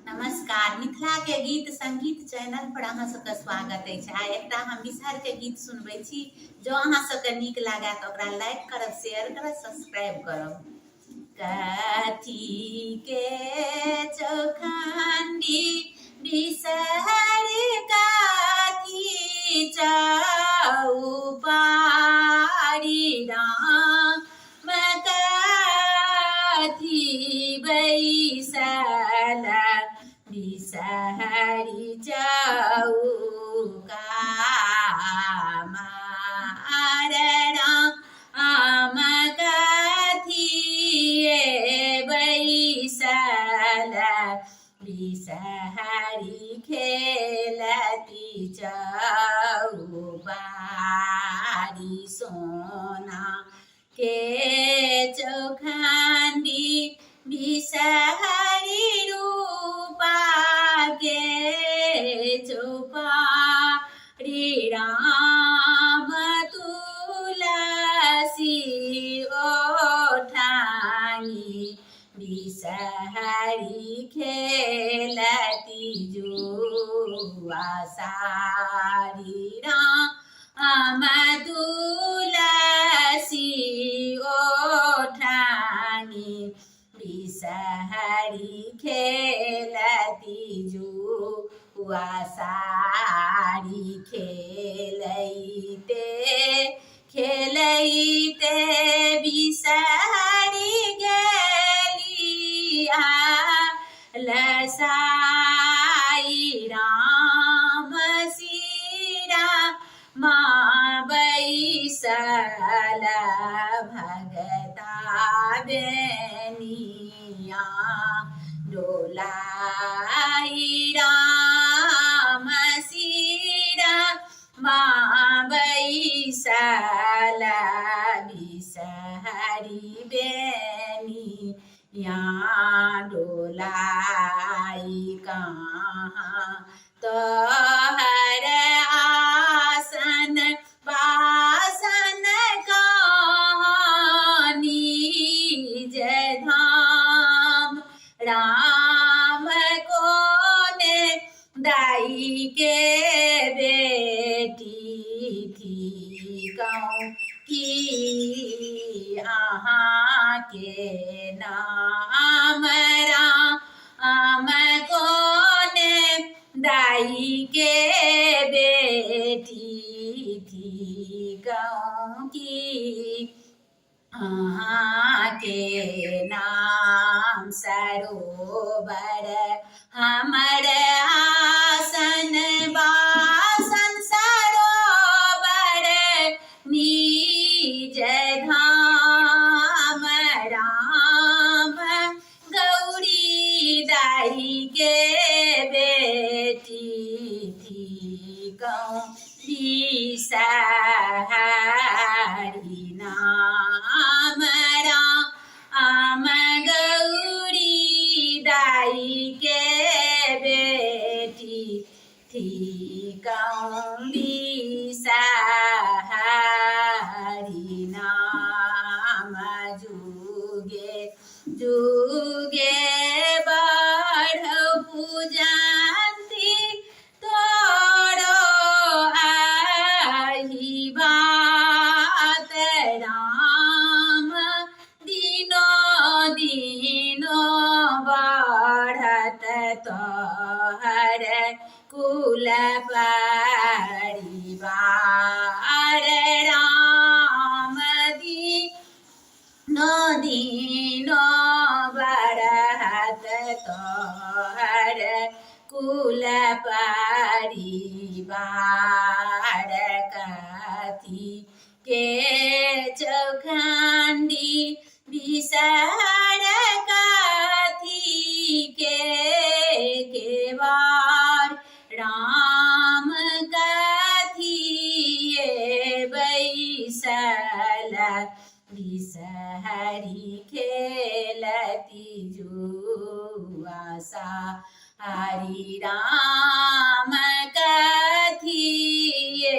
नमस्कार। मिथिला के गीत संगीत चैनल पर अहाँ सबके स्वागत अछि। आ एकटा हम बिसहर के गीत सुनबै छी। जो अहाँ सबके नीक लागत तऽ ओकरा लाइक करब, शेयर करब, सब्सक्राइब करब। कथी के चौखंडी बिसहर कथी चौपारी राम कथी बैसल बिसहरी चौका मार राम कथिए बैसल बिसहरी खेलती चौबारी सोना के चौखंडी बिसहरी रूपा के चौपारी राम तुलसी ओठानी बिसहरी खेलती जुआ सारी राम तुलसी ओठानी बिसहरी खेलती जुआ सारी खेलैते खेलैते बिसहरी गेली लसाई राम सीरा माँ बैसल भगता बेनिया डोलाई राम सीरा माँ बैसल बिसहरी बेनिया डोलाई कहाँ तोहर आसन बासन निज धाम राम कोने दाई के बेटी थी गाँव की अहाँ के नाम राम कोने दाई के बेटी थी गाँव की अहाँ के नाम सरोवर हमर आसन बासन सरोवर निज धाम राम गौरी दाई के बेटी थी गाँव बिसहरी नाम राम गौरी दाई के बेटी थी गाँव बिसहरी नाम जुगे जुगे बढ़ पूजंती तोरो आही बात राम दिनो दिनो बढ़त तोहर कुल परिवार राम दिनो दिनो बढ़त तोहर कुल परिवार कथी के चौखंडी बिसहर कथी के बार राम कथिए बैसल बिसहरी खेलती जुआ सारी राम कथिए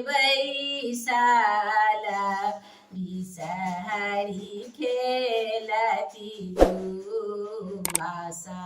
बैसल बिसहरी खेलती जुआ सा।